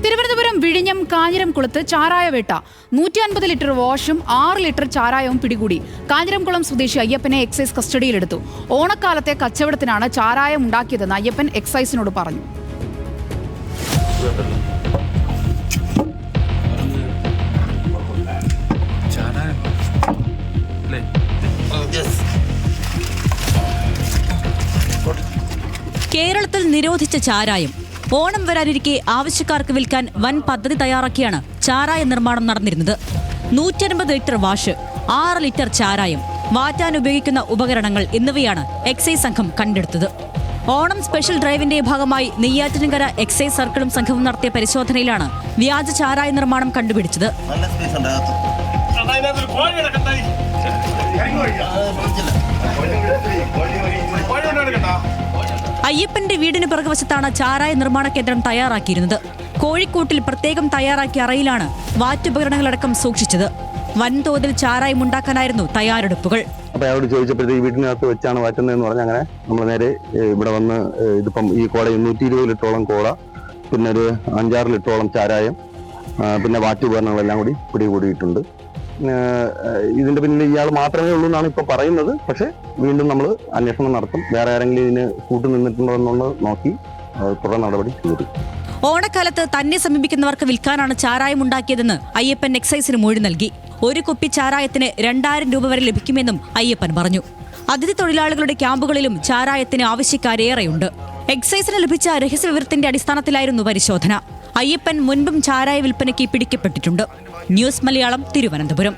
തിരുവനന്തപുരം വിഴിഞ്ഞം കാഞ്ഞിരംകുളത്ത് ചാരായവേട്ട 150 litre വാഷും 6 litre ചാരായവും പിടികൂടി. കാഞ്ഞിരംകുളം സ്വദേശി അയ്യപ്പനെ എക്സൈസ് കസ്റ്റഡിയിലെടുത്തു. ഓണക്കാലത്തെ കച്ചവടത്തിനാണ് ചാരായം ഉണ്ടാക്കിയതെന്ന് അയ്യപ്പൻ എക്സൈസിനോട് പറഞ്ഞു. കേരളത്തിൽ നിരോധിച്ച ചാരായം ഓണം വരാനിരിക്കെ ആവശ്യക്കാർക്ക് വിൽക്കാൻ വൻ പദ്ധതി തയ്യാറാക്കിയാണ് ചാരായ നിർമ്മാണം നടന്നിരുന്നത്. 150 ലിറ്റർ വാഷ്, 6 ലിറ്റർ ചാരായം, വാറ്റാൻ ഉപയോഗിക്കുന്ന ഉപകരണങ്ങൾ എന്നിവയാണ് എക്സൈസ് സംഘം കണ്ടെടുത്തത്. ഓണം സ്പെഷ്യൽ ഡ്രൈവിന്റെ ഭാഗമായി നെയ്യാറ്റിൻകര എക്സൈസ് സർക്കിളും സംഘവും നടത്തിയ പരിശോധനയിലാണ് വ്യാജ ചാരായ നിർമ്മാണം കണ്ടുപിടിച്ചത്. അയ്യപ്പന്റെ വീടിന് പിറകുവശത്താണ് ചാരായ നിർമ്മാണ കേന്ദ്രം തയ്യാറാക്കിയിരുന്നത്. കോഴിക്കോട്ടിൽ പ്രത്യേകം തയ്യാറാക്കിയ അറയിലാണ് വാറ്റുപകരണങ്ങളടക്കം സൂക്ഷിച്ചത്. വൻതോതിൽ ചാരായം ഉണ്ടാക്കാനായിരുന്നു തയ്യാറെടുപ്പുകൾ. അപ്പോൾ അയാളോട് ചോദിച്ചപ്പോഴത്തേക്ക് വീടിനകത്ത് വെച്ചാണ് വാറ്റുന്നതെന്ന് പറഞ്ഞാൽ അങ്ങനെ നമ്മൾ നേരെ ഇവിടെ വന്ന് ഇതിപ്പം ഈ കോട 220 ലിറ്ററോളം കോട, പിന്നെ ഒരു 5-6 ലിറ്ററോളം ചാരായം, പിന്നെ വാറ്റുപകരണങ്ങളെല്ലാം കൂടി പിടികൂടിയിട്ടുണ്ട്. ഇതിന്റെ പിന്നിൽ ഇയാൾ മാത്രമേ ഉള്ളൂ എന്നാണ് ഇപ്പൊ പറയുന്നത്. പക്ഷെ വീണ്ടും നമ്മൾ അന്വേഷണം നടത്തും. വേറെ ആരെങ്കിലും ഇതിന് കൂട്ടുനിന്നിട്ടുണ്ടോ എന്നുള്ളത് നോക്കി തുടർ നടപടി സ്വീകരിക്കും. ഓണക്കാലത്ത് തന്നെ സമീപിക്കുന്നവർക്ക് വിൽക്കാനാണ് ചാരായം ഉണ്ടാക്കിയതെന്ന് അയ്യപ്പൻ എക്സൈസിന് മൊഴി നൽകി. ഒരു കുപ്പി ചാരായത്തിന് 2000 രൂപ വരെ ലഭിക്കുമെന്നും അയ്യപ്പൻ പറഞ്ഞു. അതിഥി തൊഴിലാളികളുടെ ക്യാമ്പുകളിലും ചാരായത്തിന് ആവശ്യക്കാരേറെയുണ്ട്. എക്സൈസിന് ലഭിച്ച രഹസ്യവിവരത്തിന്റെ അടിസ്ഥാനത്തിലായിരുന്നു പരിശോധന. അയ്യപ്പൻ മുൻപും ചാരായ വിൽപ്പനയ്ക്ക് പിടിക്കപ്പെട്ടിട്ടുണ്ട്. ന്യൂസ് മലയാളം, തിരുവനന്തപുരം.